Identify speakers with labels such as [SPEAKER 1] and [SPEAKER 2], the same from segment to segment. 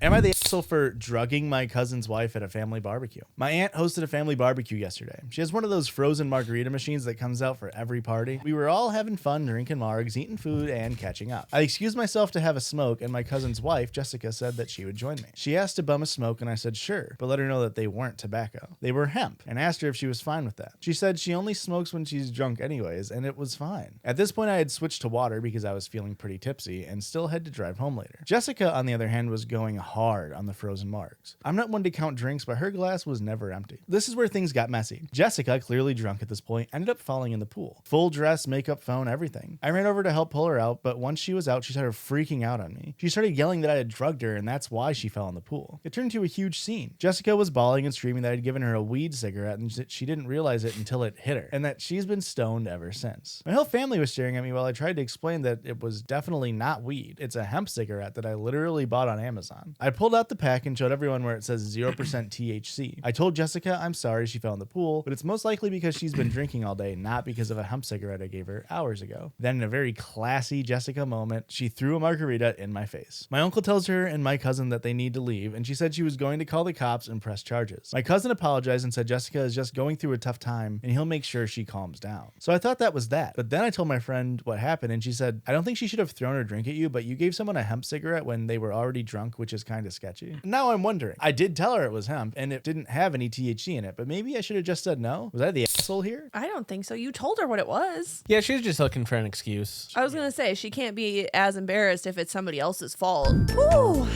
[SPEAKER 1] Am I the asshole for drugging my cousin's wife at a family barbecue? My aunt hosted a family barbecue yesterday. She has one of those frozen margarita machines that comes out for every party. We were all having fun, drinking margs, eating food, and catching up. I excused myself to have a smoke, and my cousin's wife, Jessica, said that she would join me. She asked to bum a smoke, and I said sure, but let her know that they weren't tobacco. They were hemp, and asked her if she was fine with that. She said she only smokes when she's drunk anyways, and it was fine. At this point, I had switched to water because I was feeling pretty tipsy and still had to drive home later. Jessica, on the other hand, was going hard on the frozen margs. I'm not one to count drinks, but her glass was never empty. This is where things got messy. Jessica, clearly drunk at this point, ended up falling in the pool. Full dress, makeup, phone, everything. I ran over to help pull her out, but once she was out, she started freaking out on me. She started yelling that I had drugged her, and that's why she fell in the pool. It turned into a huge scene. Jessica was bawling and screaming that I'd given her a weed cigarette and that she didn't realize it until it hit her, and that she's been stoned ever since. My whole family was staring at me while I tried to explain that it was definitely not weed. It's a hemp cigarette that I literally bought on Amazon. I pulled out the pack and showed everyone where it says 0% THC. I told Jessica I'm sorry she fell in the pool, but it's most likely because she's been drinking all day, not because of a hemp cigarette I gave her hours ago. Then in a very classy Jessica moment, she threw a margarita in my face. My uncle tells her and my cousin that they need to leave, and she said she was going to call the cops and press charges. My cousin apologized and said Jessica is just going through a tough time and he'll make sure she calms down. So I thought that was that, but then I told my friend what happened and she said, I don't think she should have thrown her drink at you, but you gave someone a hemp cigarette when they were already drunk, which is kind of sketchy. Now I'm wondering, I did tell her it was hemp and it didn't have any THC in it, but maybe I should have just said no? Was I the asshole here?
[SPEAKER 2] I don't think so. You told her what it was.
[SPEAKER 3] Yeah, she was just looking for an excuse.
[SPEAKER 2] I was going to say, she can't be as embarrassed if it's somebody else's fault. Whew.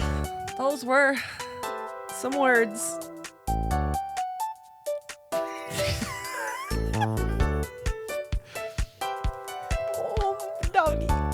[SPEAKER 2] Those were some words.